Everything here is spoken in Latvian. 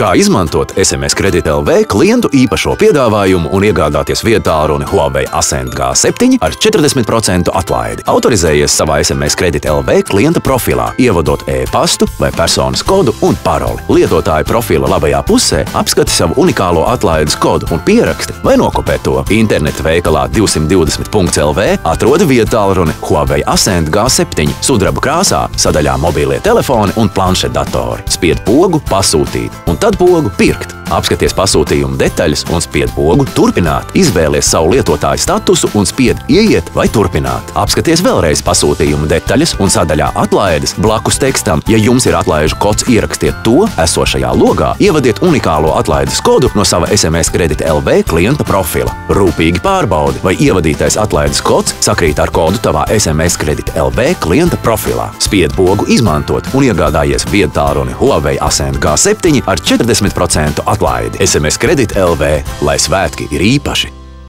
Kā izmantot SMS Kredit LV klientu īpašo piedāvājumu un iegādāties viedtālruni Huawei Ascend G7 ar 40% atlaidi. Autorizējies savā SMS Kredit LV klienta profilā, ievadot e-pastu vai personas kodu un paroli. Lietotāja profila labajā pusē apskati savu unikālo atlaides kodu un pieraksti vai nokopē to. Interneta veikalā 220.lv atrodi viedtālruni Huawei Ascend G7 sudraba krāsā sadaļā mobīlie telefoni un planšetdatori. Spied pogu pasūtīt un tad pogu pirkt. Apskaties pasūtījumu detaļas un spied pogu turpināt. Izvēlies savu lietotāju statusu un spied ieiet vai turpināt. Apskaties vēlreiz pasūtījumu detaļas un sadaļā atlaides blakus tekstam, ja jums ir atlaižu kods, ierakstiet to esošajā logā, ievadiet unikālo atlaides kodu no sava SMS Kredit LV klienta profila. Rūpīgi pārbaudi, vai ievadītais atlaides kods sakrīt ar kodu tavā SMS Kredit LV klienta profilā. Spied pogu izmantot un iegādājies viedtālruni Huawei Ascend G7 ar 40% atlaidi. SMS Kredit LV, lai svētki ir īpaši.